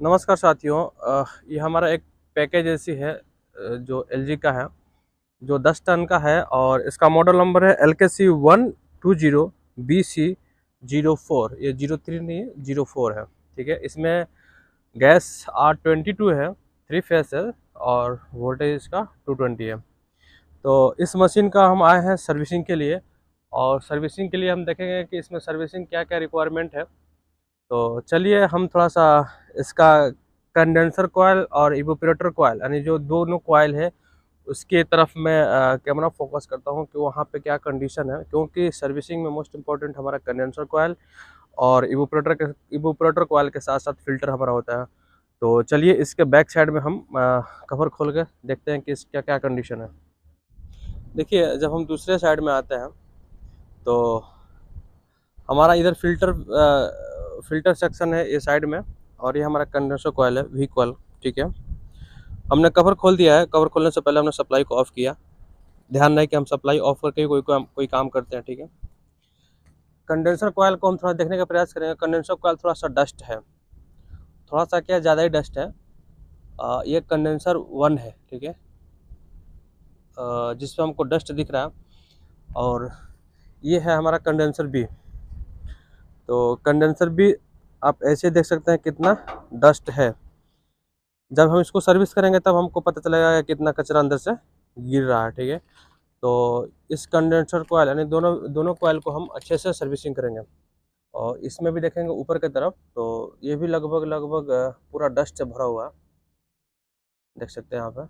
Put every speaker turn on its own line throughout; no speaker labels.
नमस्कार साथियों। ये हमारा एक पैकेज एसी है जो एलजी का है, जो 10 टन का है और इसका मॉडल नंबर है LKC120BC04। ये 03 नहीं है, 04 है। ठीक है, इसमें गैस R22 है, 3 फेस है और वोल्टेज इसका 220 है। तो इस मशीन का हम आए हैं सर्विसिंग के लिए, और सर्विसिंग के लिए हम देखेंगे कि इसमें सर्विसिंग क्या क्या रिक्वायरमेंट है। तो चलिए हम थोड़ा सा इसका कंडेंसर कॉयल और इवोपरेटर कॉयल, यानी जो दोनों कॉयल है उसकी तरफ मैं कैमरा फोकस करता हूँ कि वहाँ पे क्या कंडीशन है, क्योंकि सर्विसिंग में मोस्ट इम्पॉर्टेंट हमारा कंडेंसर कॉयल और इवोपरेटर कॉयल के साथ साथ फिल्टर हमारा होता है। तो चलिए इसके बैक साइड में हम कवर खोल के देखते हैं कि इसका क्या कंडीशन है। देखिए, जब हम दूसरे साइड में आते हैं तो हमारा इधर फिल्टर सेक्शन है ये साइड में, और ये हमारा कंडेंसर कॉयल है, वी कॉयल। ठीक है, हमने कवर खोल दिया है। कवर खोलने से पहले हमने सप्लाई को ऑफ किया। ध्यान रहे कि हम सप्लाई ऑफ करके ही कोई काम करते हैं। ठीक है, कंडेंसर कॉयल को हम थोड़ा देखने का प्रयास करेंगे। कंडेंसर कॉयल थोड़ा सा डस्ट है, थोड़ा सा क्या ज़्यादा ही डस्ट है। ये कंडेंसर 1 है। ठीक है, जिसमें हमको डस्ट दिख रहा है, और ये है हमारा कंडेंसर बी। तो कंडेंसर भी आप ऐसे देख सकते हैं कितना डस्ट है। जब हम इसको सर्विस करेंगे तब हमको पता चलेगा कि कितना कचरा अंदर से गिर रहा है। ठीक है, तो इस कंडेंसर कॉयल यानी दोनों दोनों कॉयल को हम अच्छे से सर्विसिंग करेंगे। और इसमें भी देखेंगे ऊपर की तरफ, तो ये भी लगभग लगभग पूरा डस्ट से भरा हुआ है। देख सकते हैं यहाँ पे।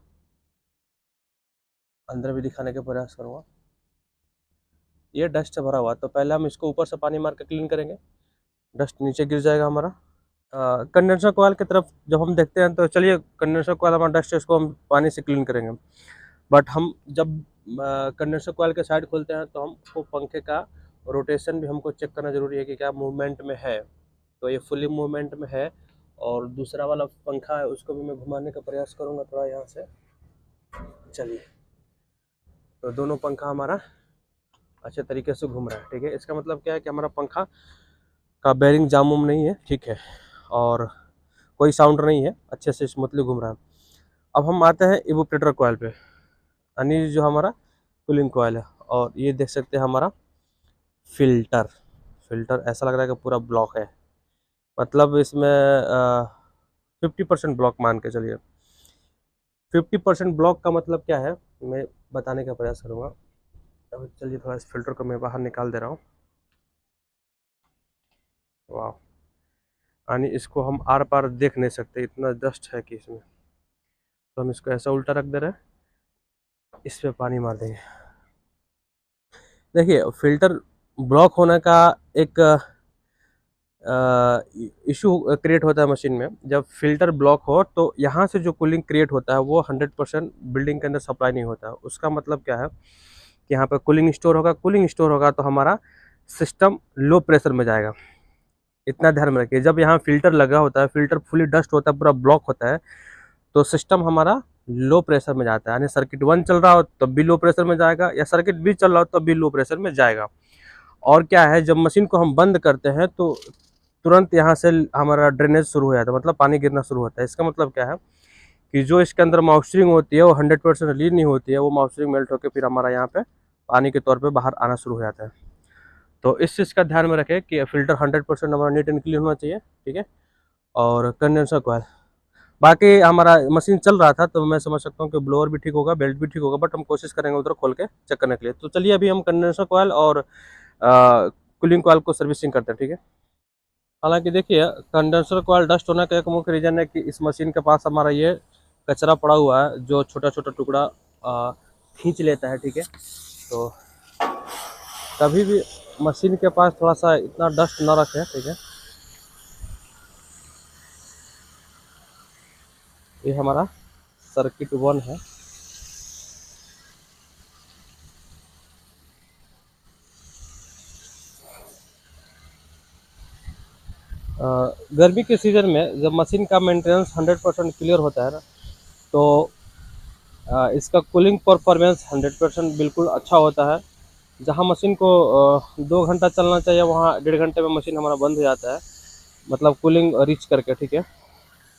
अंदर भी दिखाने का प्रयास करूँगा। ये डस्ट से भरा हुआ है, तो पहले हम इसको ऊपर से पानी मार के क्लीन करेंगे, डस्ट नीचे गिर जाएगा हमारा। कंडेंसर कॉयल की तरफ जब हम देखते हैं तो चलिए, कंडेंसर कॉयल हमारा डस्ट है, इसको हम पानी से क्लीन करेंगे। बट हम जब कंडेंसर कॉयल के साइड खोलते हैं तो हमको पंखे का रोटेशन भी हमको चेक करना जरूरी है कि क्या मूवमेंट में है। तो ये फुली मूवमेंट में है, और दूसरा वाला पंखा है उसको भी मैं घुमाने का प्रयास करूँगा थोड़ा यहाँ से। चलिए, तो दोनों पंखा हमारा अच्छे तरीके से घूम रहा है। ठीक है, इसका मतलब क्या है कि हमारा पंखा का बेरिंग जाम उम नहीं है। ठीक है, और कोई साउंड नहीं है, अच्छे से स्मूथली घूम रहा है। अब हम आते हैं इवोपरेटर कॉयल पे, यानी जो हमारा कूलिंग कॉयल है। और ये देख सकते हैं हमारा फिल्टर ऐसा लग रहा है कि पूरा ब्लॉक है। मतलब इसमें 50% ब्लॉक मान के चलिए। 50% ब्लॉक का मतलब क्या है, मैं बताने का प्रयास करूँगा। अब चलिए थोड़ा इस फिल्टर को मैं बाहर निकाल दे रहा हूँ। वाह, यानी इसको हम आर पार देख नहीं सकते, इतना डस्ट है कि इसमें। तो हम इसको ऐसा उल्टा रख दे रहे हैं, इस पे पानी मार देंगे। देखिए, फिल्टर ब्लॉक होने का एक इशू क्रिएट होता है मशीन में। जब फिल्टर ब्लॉक हो तो यहाँ से जो कूलिंग क्रिएट होता है वो 100% बिल्डिंग के अंदर सप्लाई नहीं होता है। उसका मतलब क्या है कि यहाँ पर कूलिंग स्टोर होगा। कूलिंग स्टोर होगा तो हमारा सिस्टम लो प्रेशर में जाएगा। इतना ध्यान में रखिए, जब यहाँ फिल्टर लगा होता है, फिल्टर फुली डस्ट होता है, पूरा ब्लॉक होता है, तो सिस्टम हमारा लो प्रेशर में जाता है। यानी सर्किट 1 चल रहा हो तब भी लो प्रेशर में जाएगा, या सर्किट भी चल रहा हो तब भी लो प्रेशर में जाएगा। और क्या है, जब मशीन को हम बंद करते हैं तो तुरंत यहाँ से हमारा ड्रेनेज शुरू हो जाता है, मतलब पानी गिरना शुरू होता है। इसका मतलब क्या है कि जो इसके अंदर मॉइस्चरिंग होती है वो 100% रिलीज नहीं होती है। वो मॉइस्चरिंग मेल्ट होकर फिर हमारा यहाँ पे पानी के तौर पे बाहर आना शुरू हो जाता है। तो इस चीज़ का ध्यान में रखें कि फिल्टर 100% हमारा नीट एंड क्लीन होना चाहिए। ठीक है, और कंडेंसर कॉयल, बाकी हमारा मशीन चल रहा था तो मैं समझ सकता हूँ कि ब्लोअर भी ठीक होगा, बेल्ट भी ठीक होगा, बट हम कोशिश करेंगे उधर खोल के चेक करने के लिए। तो चलिए अभी हम कंडेंसर कॉयल और कूलिंग कॉयल को सर्विसिंग करते हैं। ठीक है, हालांकि देखिए, कंडेंसर कॉयल डस्ट होने का एक मुख्य रीजन है कि इस मशीन के पास हमारा ये कचरा पड़ा हुआ है, जो छोटा छोटा टुकड़ा खींच लेता है। ठीक है, तो कभी भी मशीन के पास थोड़ा सा इतना डस्ट ना रखें। ठीक है, ये हमारा सर्किट 1 है। गर्मी के सीज़न में जब मशीन का मेंटेनेंस 100% क्लियर होता है ना, तो इसका कूलिंग परफॉर्मेंस 100% बिल्कुल अच्छा होता है। जहां मशीन को 2 घंटा चलना चाहिए, वहां 1.5 घंटे में मशीन हमारा बंद हो जाता है, मतलब कूलिंग रीच करके। ठीक है,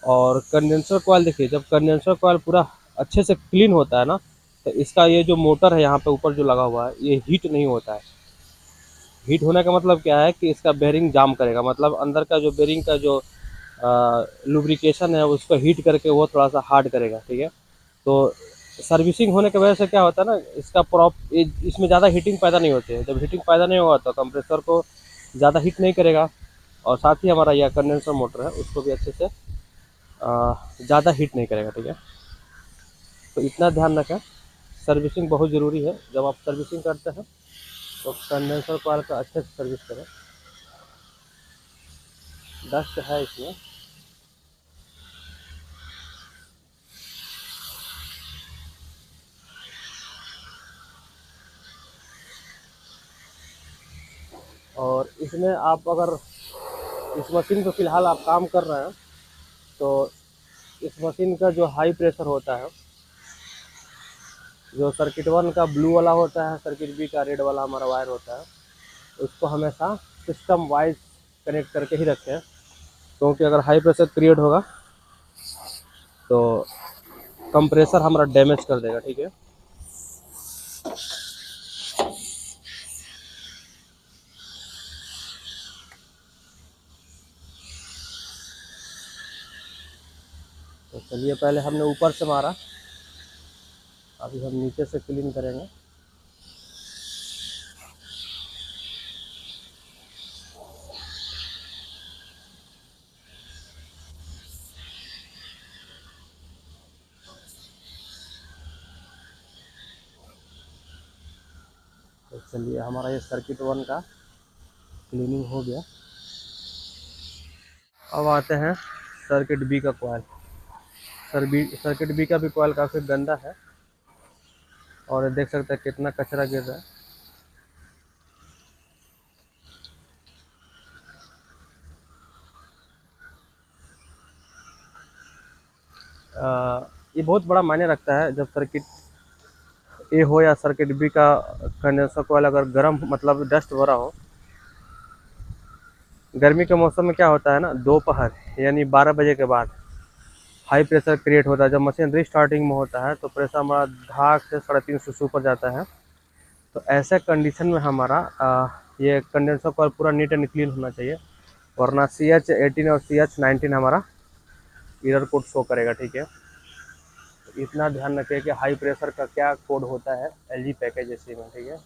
और कंडेंसर कॉइल देखिए, जब कंडेंसर कॉइल पूरा अच्छे से क्लीन होता है ना, तो इसका ये जो मोटर है यहाँ पे ऊपर जो लगा हुआ है, ये हीट नहीं होता है। हीट होने का मतलब क्या है कि इसका बेरिंग जाम करेगा, मतलब अंदर का जो बेरिंग का जो लुब्रिकेशन है उसको हीट करके वो थोड़ा सा हार्ड करेगा, ठीक है। तो सर्विसिंग होने की वजह से क्या होता है ना, इसका इसमें ज़्यादा हीटिंग पैदा नहीं होती है। जब हीटिंग पैदा नहीं होगा तो कंप्रेसर को ज़्यादा हीट नहीं करेगा, और साथ ही हमारा यह कंडेंसर मोटर है उसको भी अच्छे से ज़्यादा हीट नहीं करेगा, ठीक है। तो इतना ध्यान रखें, सर्विसिंग बहुत ज़रूरी है। जब आप सर्विसिंग करते हैं तो कंडेंसर कॉइल का अच्छे से सर्विस करें। डस्ट है इसमें, और इसमें आप अगर इस मशीन पे फ़िलहाल आप काम कर रहे हैं तो इस मशीन का जो हाई प्रेशर होता है, जो सर्किट 1 का ब्लू वाला होता है, सर्किट बी का रेड वाला हमारा वायर होता है, उसको हमेशा सिस्टम वाइज कनेक्ट करके ही रखें, क्योंकि अगर हाई प्रेशर क्रिएट होगा तो कंप्रेसर हमारा डैमेज कर देगा, ठीक है। तो चलिए, पहले हमने ऊपर से मारा, अभी हम नीचे से क्लीन करेंगे। तो चलिए, हमारा ये सर्किट 1 का क्लीनिंग हो गया। अब आते हैं सर्किट बी का कॉइल। सर्किट बी का भी कॉइल काफ़ी गंदा है, और देख सकते हैं कितना कचरा गिर रहा है। ये बहुत बड़ा मायने रखता है, जब सर्किट ए हो या सर्किट बी का कंडेंसर कॉइल अगर गर्म, मतलब डस्ट भरा हो। गर्मी के मौसम में क्या होता है ना, दोपहर यानी 12 बजे के बाद हाई प्रेशर क्रिएट होता है। जब मशीन रीस्टार्टिंग में होता है तो प्रेशर हमारा धाक से 350 से ऊपर जाता है। तो ऐसे कंडीशन में हमारा ये कंडेंसर कॉइल पूरा नीट एंड क्लीन होना चाहिए, वरना CH18 और CH19 हमारा एरर कोड शो करेगा, ठीक है। तो इतना ध्यान रखिए कि हाई प्रेशर का क्या कोड होता है LG पैकेज एसी में, ठीक है।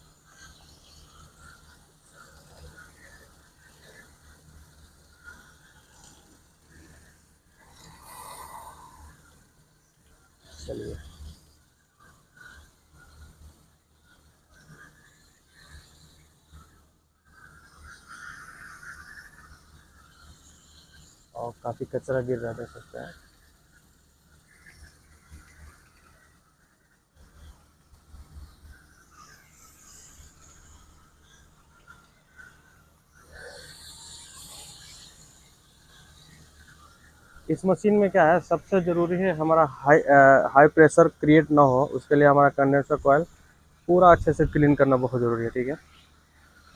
चलिए, और काफ़ी कचरा गिर रहा है, देख सकते हैं। इस मशीन में क्या है, सबसे ज़रूरी है हमारा हाई प्रेशर क्रिएट ना हो, उसके लिए हमारा कंडेंसर कॉइल पूरा अच्छे से क्लीन करना बहुत ज़रूरी है, ठीक है।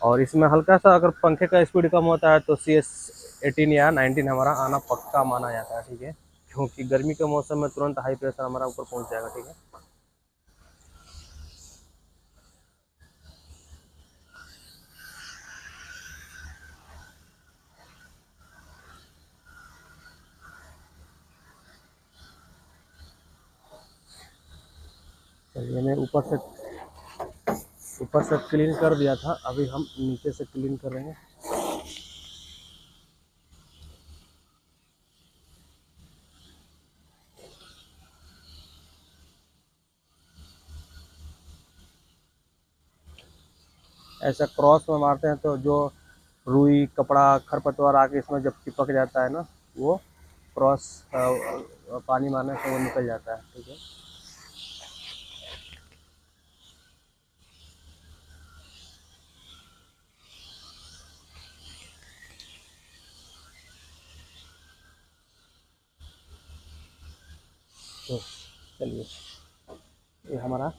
और इसमें हल्का सा अगर पंखे का स्पीड कम होता है तो CH18 या 19 हमारा आना पक्का माना जाता है, ठीक है। क्योंकि गर्मी के मौसम में तुरंत हाई प्रेशर हमारा ऊपर पहुंच जाएगा, ठीक है। चलिए, मैं ऊपर से क्लीन कर दिया था, अभी हम नीचे से क्लीन कर रहे हैं। ऐसा क्रॉस में मारते हैं तो जो रुई कपड़ा खरपतवार आके इसमें जब चिपक जाता है ना, वो क्रॉस पानी मारने से वो निकल जाता है, ठीक है। तो चलिए, ये हमारा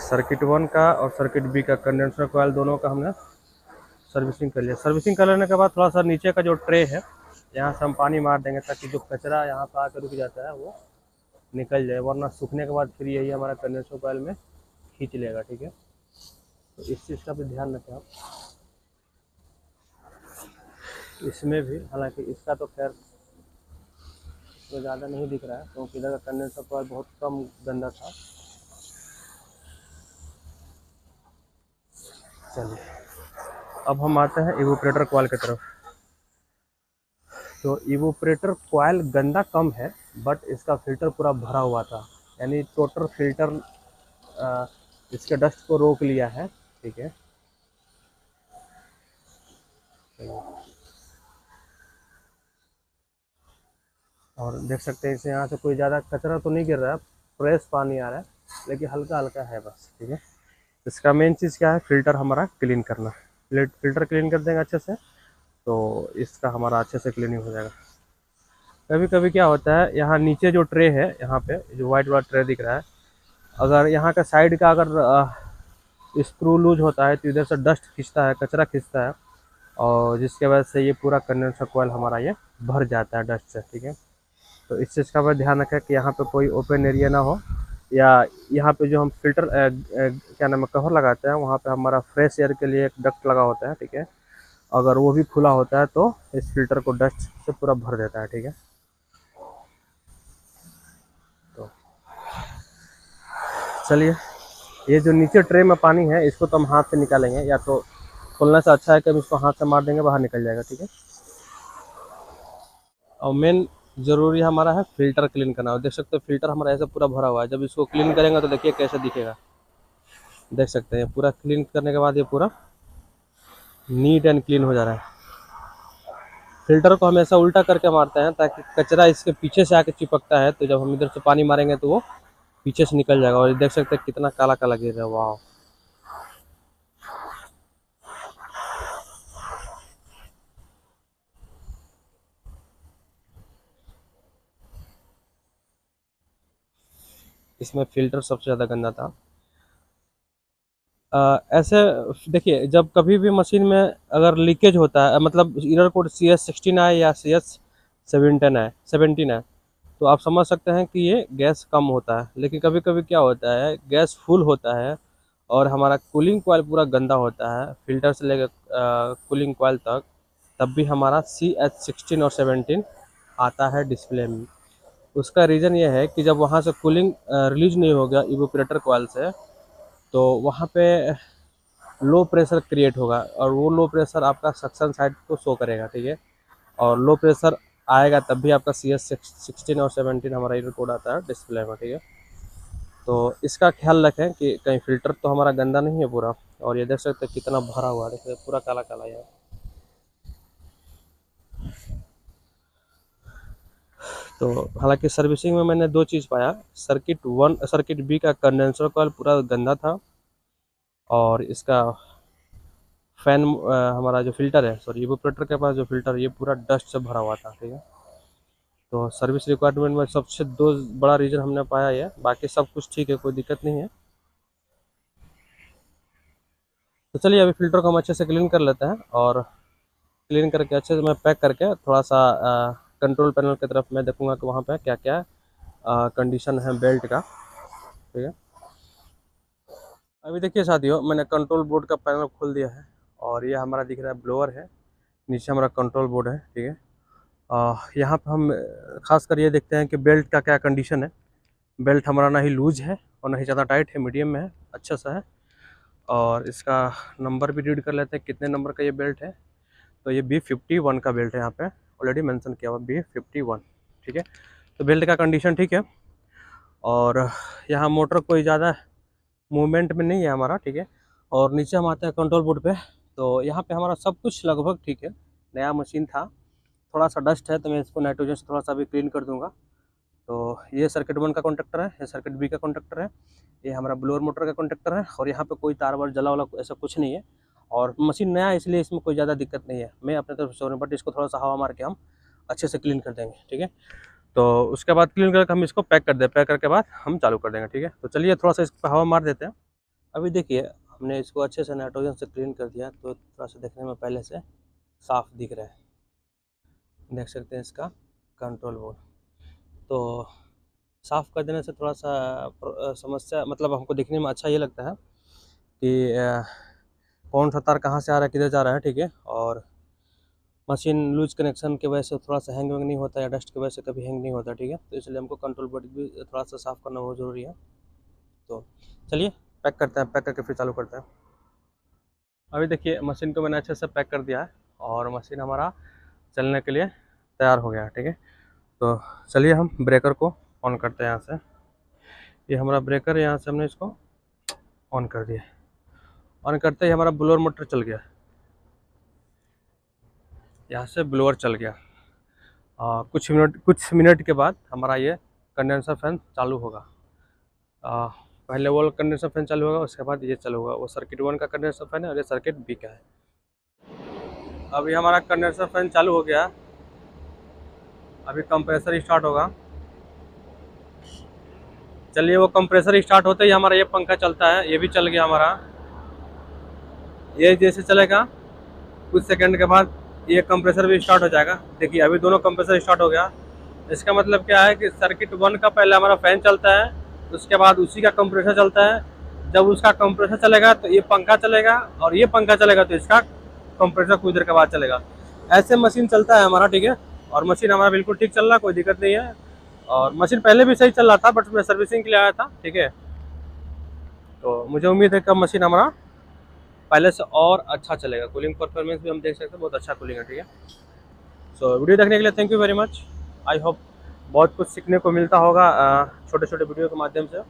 सर्किट 1 का और सर्किट बी का कंडेंसर कॉइल दोनों का हमने सर्विसिंग कर लिया। सर्विसिंग कर लेने के बाद थोड़ा सा नीचे का जो ट्रे है, यहाँ से हम पानी मार देंगे ताकि जो कचरा यहाँ पर आकर रुक जाता है वो निकल जाए, वरना सूखने के बाद फिर यही हमारा कंडेंसर कॉइल में खींच लेगा। ठीक है, तो इस चीज़ का भी ध्यान रखें आप। इसमें भी हालांकि इसका तो खैर इसमें ज़्यादा नहीं दिख रहा है क्योंकि इधर का कंडेंसर कॉइल बहुत कम गंदा था। चलिए अब हम आते हैं इवोपरेटर कॉइल की तरफ। तो इवोपरेटर कॉइल गंदा कम है, बट इसका फिल्टर पूरा भरा हुआ था, यानी टोटल फिल्टर इसके डस्ट को रोक लिया है। ठीक है, और देख सकते हैं इसे यहाँ से कोई ज़्यादा कचरा तो नहीं गिर रहा है, फ्रेश पानी आ रहा है, लेकिन हल्का हल्का है बस। ठीक है, इसका मेन चीज़ क्या है, फिल्टर हमारा क्लीन करना। फिल्टर क्लीन कर देंगे अच्छे से तो इसका हमारा अच्छे से क्लीनिंग हो जाएगा। कभी कभी क्या होता है, यहाँ नीचे जो ट्रे है, यहाँ पे जो वाइट वाला ट्रे दिख रहा है, अगर यहाँ का साइड का अगर स्क्रू लूज होता है तो इधर से डस्ट खींचता है, कचरा खींचता है, और जिसके वजह से ये पूरा कंडेंसर कॉइल हमारा ये भर जाता है डस्ट से। ठीक है, तो इस चीज़ का भी ध्यान रखें कि यहाँ पे कोई ओपन एरिया ना हो, या यहाँ पे जो हम फिल्टर क्या नाम है कवर लगाते हैं, वहाँ पे हमारा फ्रेश एयर के लिए एक डक्ट लगा होता है। ठीक है, अगर वो भी खुला होता है तो इस फिल्टर को डस्ट से पूरा भर देता है। ठीक है, तो चलिए ये जो नीचे ट्रे में पानी है इसको तो हम हाथ से निकालेंगे, या तो खोलने से अच्छा है कि हम इसको हाथ से मार देंगे, बाहर निकल जाएगा। ठीक है, और मेन ज़रूरी हमारा है फिल्टर क्लीन करना। और देख सकते हो फिल्टर हमारा ऐसे पूरा भरा हुआ है, जब इसको क्लीन करेंगे तो देखिए कैसे दिखेगा। देख सकते हैं पूरा क्लीन करने के बाद ये पूरा नीट एंड क्लीन हो जा रहा है। फिल्टर को हमेशा उल्टा करके मारते हैं ताकि कचरा इसके पीछे से आके चिपकता है, तो जब हम इधर से पानी मारेंगे तो वो पीछे से निकल जाएगा। और ये देख सकते हैं कितना काला काला गिर रहा है, वाह। इसमें फिल्टर सबसे ज़्यादा गंदा था। ऐसे देखिए, जब कभी भी मशीन में अगर लीकेज होता है, मतलब एरर कोड CS16 आए या CS17 आए, तो आप समझ सकते हैं कि ये गैस कम होता है। लेकिन कभी कभी क्या होता है, गैस फुल होता है और हमारा कूलिंग कॉइल पूरा गंदा होता है, फिल्टर से लेकर कूलिंग कॉइल तक, तब भी हमारा CS16 और 17 आता है डिस्प्ले में। उसका रीज़न ये है कि जब वहाँ से कूलिंग रिलीज नहीं हो गया इवोपरेटर कॉइल से, तो वहाँ पे लो प्रेशर क्रिएट होगा, और वो लो प्रेशर आपका सक्शन साइड को शो करेगा। ठीक है, और लो प्रेशर आएगा तब भी आपका CS16 और 17 हमारा एरर कोड आता है डिस्प्ले में। ठीक है, तो इसका ख्याल रखें कि कहीं फिल्टर तो हमारा गंदा नहीं है पूरा। और ये देख सकते हैं कितना भरा हुआ है, देखिए पूरा काला काला है। तो हालांकि सर्विसिंग में मैंने दो चीज़ पाया, सर्किट बी का कंडेंसर कॉइल पूरा गंदा था, और इसका फैन हमारा जो फिल्टर है, सॉरी इवोपरेटर के पास जो फिल्टर, ये पूरा डस्ट से भरा हुआ था। ठीक है, तो सर्विस रिक्वायरमेंट में सबसे दो बड़ा रीज़न हमने पाया है, बाकी सब कुछ ठीक है, कोई दिक्कत नहीं है। तो चलिए अभी फिल्टर को हम अच्छे से क्लीन कर लेते हैं, और क्लीन करके अच्छे से मैं पैक करके थोड़ा सा कंट्रोल पैनल की तरफ मैं देखूंगा कि वहाँ पे क्या क्या कंडीशन है बेल्ट का। ठीक है, अभी देखिए साथियों, मैंने कंट्रोल बोर्ड का पैनल खोल दिया है, और ये हमारा दिख रहा है ब्लोअर है, नीचे हमारा कंट्रोल बोर्ड है। ठीक है, यहाँ पर हम खास कर ये देखते हैं कि बेल्ट का क्या कंडीशन है। बेल्ट हमारा ना ही लूज है और ना ही ज़्यादा टाइट है, मीडियम में है, अच्छा सा है। और इसका नंबर भी रीड कर लेते हैं कितने नंबर का ये बेल्ट है। तो ये B51 का बेल्ट है, यहाँ पे ऑलरेडी मेंशन किया हुआ B51। ठीक है, तो बेल्ट का कंडीशन ठीक है, और यहाँ मोटर कोई ज़्यादा मूवमेंट में नहीं है हमारा। ठीक है, और नीचे हम आते हैं कंट्रोल बोर्ड पे, तो यहाँ पे हमारा सब कुछ लगभग ठीक है, नया मशीन था। थोड़ा सा डस्ट है तो मैं इसको नाइट्रोजन से थोड़ा सा भी क्लीन कर दूंगा। तो ये सर्किट 1 का कॉन्टेक्टर है, ये सर्किट बी का कॉन्टेक्टर है, ये हमारा ब्लोअर मोटर का कॉन्टेक्टर है, और यहाँ पे कोई तार वार जला वाला ऐसा कुछ नहीं है। और मशीन नया है इसलिए इसमें कोई ज़्यादा दिक्कत नहीं है, मैं अपने तरफ से, बट इसको थोड़ा सा हवा मार के हम अच्छे से क्लीन कर देंगे। ठीक है, तो उसके बाद क्लीन करके हम इसको पैक कर दें, पैक करके बाद हम चालू कर देंगे। ठीक है, तो चलिए थोड़ा सा इस पर हवा मार देते हैं। अभी देखिए हमने इसको अच्छे से नाइट्रोजन से क्लीन कर दिया, तो थोड़ा सा देखने में पहले से साफ़ दिख रहा है। देख सकते हैं इसका कंट्रोल बोर्ड। तो साफ़ कर देने से थोड़ा सा समस्या मतलब हमको देखने में अच्छा ये लगता है कि कौन सा तार कहाँ से आ रहा है, किधर जा रहा है, ठीक है। और मशीन लूज कनेक्शन की वजह से थोड़ा सा हैंग वैंग नहीं होता या डस्ट की वजह से कभी हैंग नहीं होता, ठीक है। तो इसलिए हमको कंट्रोल बोर्ड भी थोड़ा सा साफ़ करना बहुत ज़रूरी है। तो चलिए पैक करते हैं, पैक करके फिर चालू करते हैं। अभी देखिए मशीन को मैंने अच्छे से पैक कर दिया है और मशीन हमारा चलने के लिए तैयार हो गया है, ठीक है। तो चलिए हम ब्रेकर को ऑन करते हैं यहाँ से। ये हमारा ब्रेकर है, यहाँ से हमने इसको ऑन कर दिया। ऑन करते ही हमारा ब्लोअर मोटर चल गया, यहाँ से ब्लोअर चल गया। कुछ मिनट के बाद हमारा ये कंडेंसर फैन चालू होगा। पहले वो कंडेंसर फैन चालू होगा, उसके बाद ये चालू होगा। वो सर्किट 1 का कंडेंसर फैन है और ये सर्किट बी का है। अभी हमारा कंडेंसर फैन चालू हो गया। अभी कंप्रेसर स्टार्ट होगा। चलिए वो कंप्रेसर स्टार्ट होते ही हमारा ये पंखा चलता है, ये भी चल गया हमारा। ये जैसे चलेगा कुछ सेकंड के बाद ये कंप्रेसर भी स्टार्ट हो जाएगा। देखिए अभी दोनों कंप्रेसर स्टार्ट हो गया। इसका मतलब क्या है कि सर्किट 1 का पहले हमारा फैन चलता है, उसके बाद उसी का कंप्रेसर चलता है। जब उसका कंप्रेसर चलेगा तो ये पंखा चलेगा, और ये पंखा चलेगा तो इसका कंप्रेसर कुछ देर के बाद चलेगा। ऐसे मशीन चलता है हमारा, ठीक है। और मशीन हमारा बिल्कुल ठीक चल रहा है, कोई दिक्कत नहीं है। और मशीन पहले भी सही चल रहा था, बट मैं सर्विसिंग के लिए आया था, ठीक है। तो मुझे उम्मीद है कि मशीन हमारा पहले से और अच्छा चलेगा। कूलिंग परफॉर्मेंस भी हम देख सकते हैं, बहुत अच्छा कूलिंग है, ठीक है। सो वीडियो देखने के लिए thank you very much. I hope बहुत कुछ सीखने को मिलता होगा छोटे छोटे वीडियो के माध्यम से।